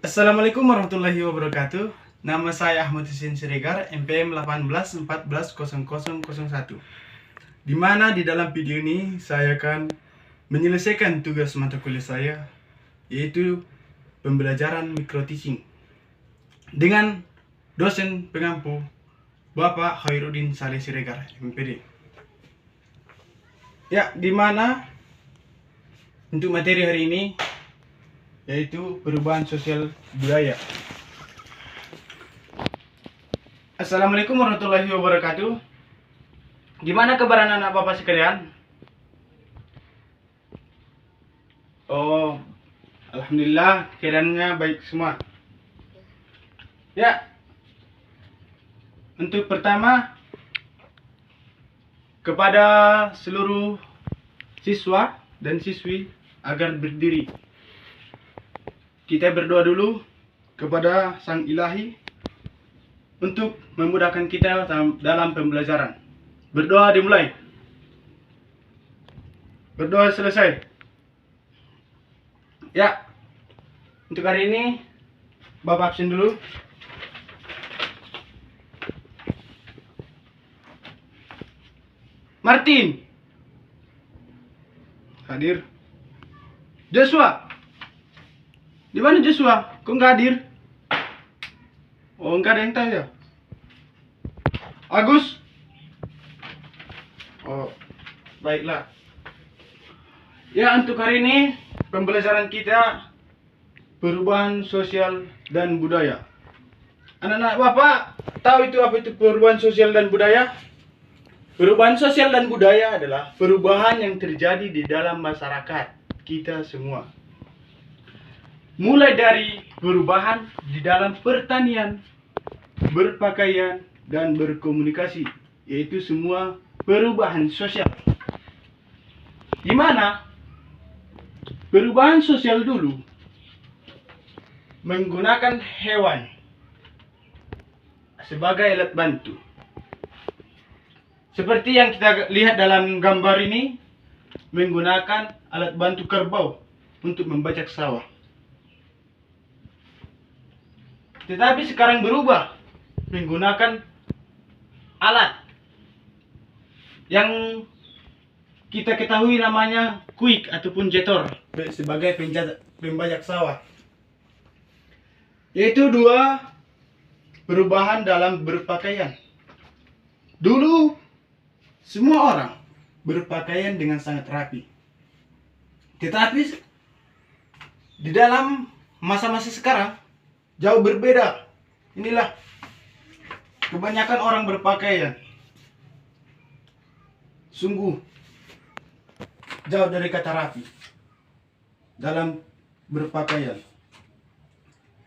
Assalamualaikum warahmatullahi wabarakatuh. Nama saya Ahmad Husin Siregar, MPM 18140001. Di mana di dalam video ini saya akan menyelesaikan tugas mata kuliah saya, yaitu pembelajaran micro teaching dengan dosen pengampu Bapak Khairuddin Saleh Siregar, MPD. Ya, di mana untuk materi hari ini yaitu perubahan sosial budaya. Assalamualaikum warahmatullahi wabarakatuh. Gimana kabar anak-anak bapak sekalian? Oh, alhamdulillah keadaannya baik semua. Ya, untuk pertama kepada seluruh siswa dan siswi agar berdiri. Kita berdoa dulu kepada Sang Ilahi untuk memudahkan kita dalam pembelajaran. Berdoa dimulai. Berdoa selesai. Ya, untuk hari ini Bapak absen dulu. Martin hadir. Joshua, di mana Joshua? Kok nggak hadir? Oh, nggak ada yang tahu ya? Agus? Oh, baiklah. Ya, untuk hari ini pembelajaran kita perubahan sosial dan budaya. Anak-anak Bapak tahu itu apa itu perubahan sosial dan budaya? Perubahan sosial dan budaya adalah perubahan yang terjadi di dalam masyarakat kita semua. Mulai dari perubahan di dalam pertanian, berpakaian, dan berkomunikasi, yaitu semua perubahan sosial. Di mana perubahan sosial dulu menggunakan hewan sebagai alat bantu. Seperti yang kita lihat dalam gambar ini, menggunakan alat bantu kerbau untuk membajak sawah. Tetapi sekarang berubah menggunakan alat yang kita ketahui namanya kuik ataupun jetor sebagai pembajak sawah. Yaitu dua perubahan dalam berpakaian. Dulu semua orang berpakaian dengan sangat rapi. Tetapi di dalam masa-masa sekarang jauh berbeda. Inilah kebanyakan orang berpakaian sungguh jauh dari kata rapi dalam berpakaian.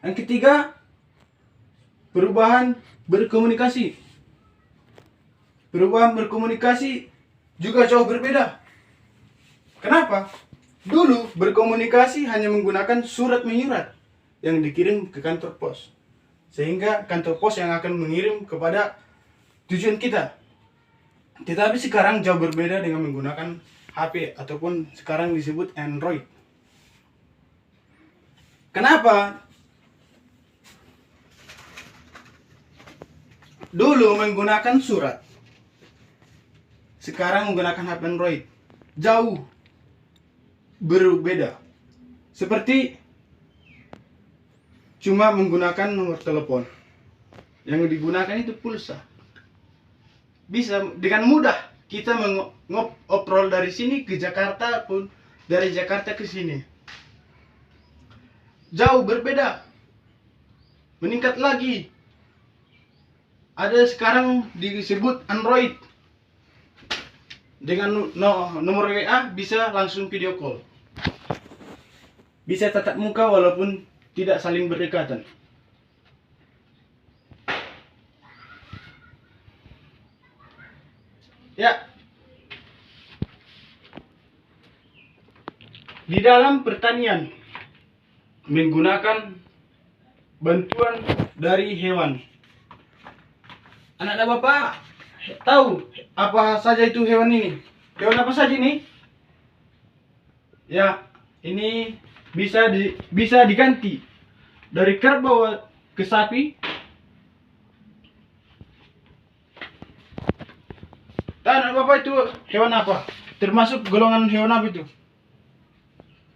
Yang ketiga, perubahan berkomunikasi. Perubahan berkomunikasi juga jauh berbeda. Kenapa? Dulu berkomunikasi hanya menggunakan surat menyurat yang dikirim ke kantor pos, sehingga kantor pos yang akan mengirim kepada tujuan kita. Tetapi sekarang jauh berbeda dengan menggunakan HP ataupun sekarang disebut Android. Kenapa? Dulu menggunakan surat, sekarang menggunakan HP Android. Jauh berbeda. Seperti cuma menggunakan nomor telepon. Yang digunakan itu pulsa. Bisa dengan mudah kita mengobrol dari sini ke Jakarta pun dari Jakarta ke sini. Jauh berbeda. Meningkat lagi. Ada sekarang disebut Android. Dengan nomor WA bisa langsung video call. Bisa tatap muka walaupun tidak saling berdekatan. Ya. Di dalam pertanian menggunakan bantuan dari hewan. Anak-anak Bapak tahu apa saja itu hewan ini? Hewan apa saja ini? Ya, ini bisa diganti dari kerbau ke sapi, tahu Bapak itu hewan apa? Termasuk golongan hewan apa itu?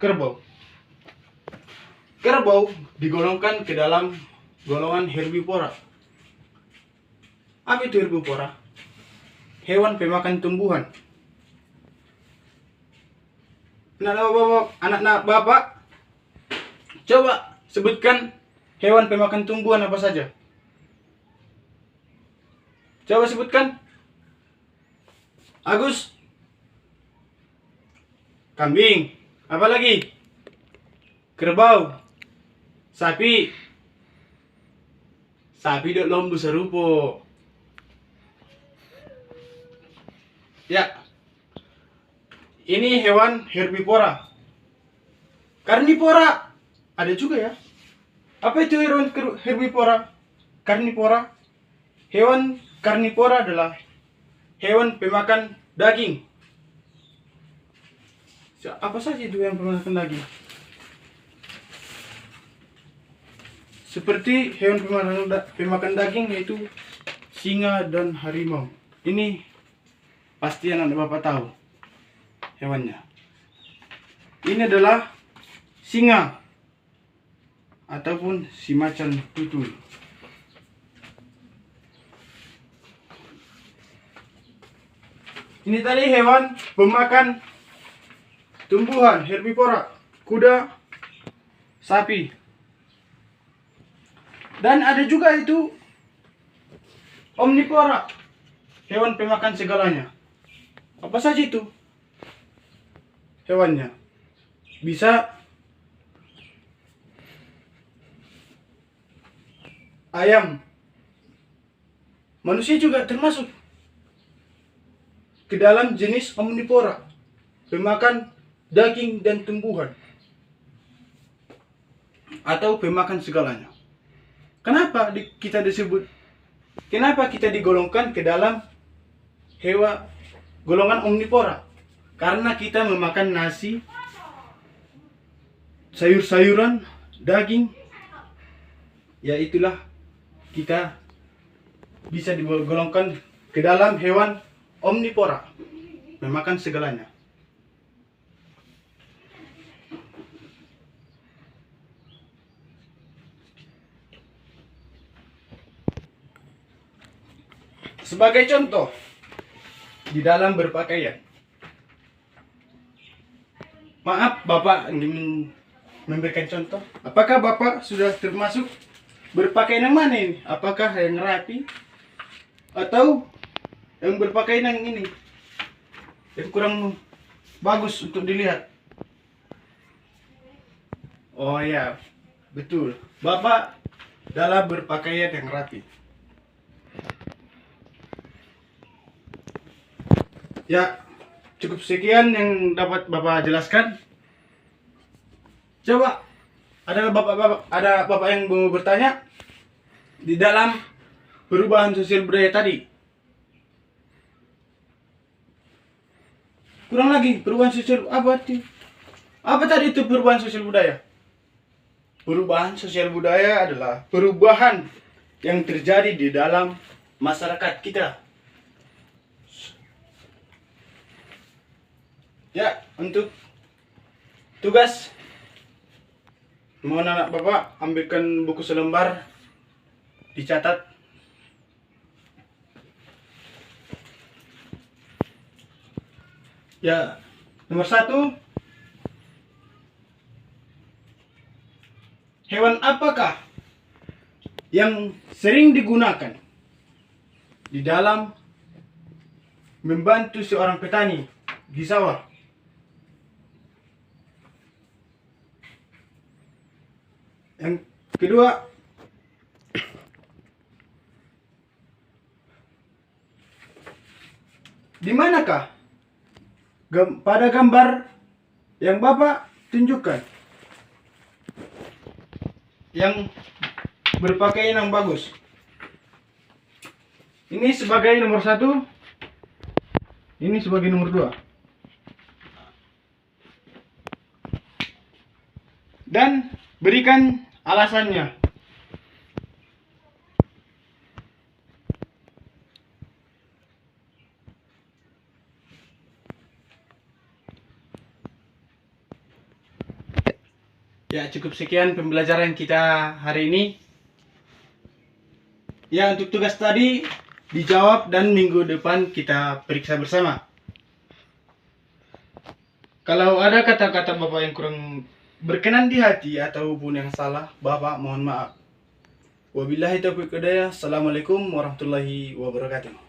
Kerbau. Kerbau digolongkan ke dalam golongan herbivora. Apa itu herbivora? Hewan pemakan tumbuhan. Anak-anak Bapak, coba sebutkan hewan pemakan tumbuhan apa saja. Coba sebutkan. Agus. Kambing. Apa lagi? Kerbau. Sapi. Sapi dok lombu serupo. Ya. Ini hewan herbivora. Karnivora ada juga ya. Apa itu hewan herbivora? Karnivora. Hewan karnivora adalah hewan pemakan daging. Apa saja itu yang pemakan daging? Seperti hewan pemakan daging yaitu singa dan harimau. Ini pasti anak Bapak tahu hewannya. Ini adalah singa ataupun si macan tutul. Ini tadi hewan pemakan tumbuhan, herbivora, kuda, sapi. Dan ada juga itu omnivora, hewan pemakan segalanya. Apa saja itu hewannya? Bisa ayam. Manusia juga termasuk ke dalam jenis omnivora, pemakan daging dan tumbuhan, atau pemakan segalanya. Kenapa kenapa kita digolongkan ke dalam hewan golongan omnivora? Karena kita memakan nasi, sayur-sayuran, daging. Ya itulah kita bisa digolongkan ke dalam hewan omnivora, memakan segalanya. Sebagai contoh, di dalam berpakaian. Maaf, Bapak ingin memberikan contoh. Apakah Bapak sudah termasuk berpakaian yang mana ini? Apakah yang rapi atau yang berpakaian yang ini, yang kurang bagus untuk dilihat? Oh ya, betul. Bapak dalam berpakaian yang rapi. Ya, cukup sekian yang dapat Bapak jelaskan. Coba ada Bapak yang mau bertanya di dalam perubahan sosial budaya tadi. Kurang lagi perubahan sosial apa itu? Apa tadi itu perubahan sosial budaya? Perubahan sosial budaya adalah perubahan yang terjadi di dalam masyarakat kita. Ya, untuk tugas, mohon anak Bapak ambilkan buku selembar, dicatat. Ya, nomor 1, hewan apakah yang sering digunakan di dalam membantu seorang petani di sawah? Yang kedua, di manakah pada gambar yang Bapak tunjukkan yang berpakaian yang bagus? Ini sebagai nomor 1, ini sebagai nomor 2. Dan berikan Alasannya, ya cukup sekian pembelajaran kita hari ini. Ya, untuk tugas tadi dijawab dan minggu depan kita periksa bersama. Kalau ada kata-kata Bapak yang kurang berkenan di hati ataupun yang salah, Bapak mohon maaf. Wabillahi taufiq hidayah. Assalamualaikum warahmatullahi wabarakatuh.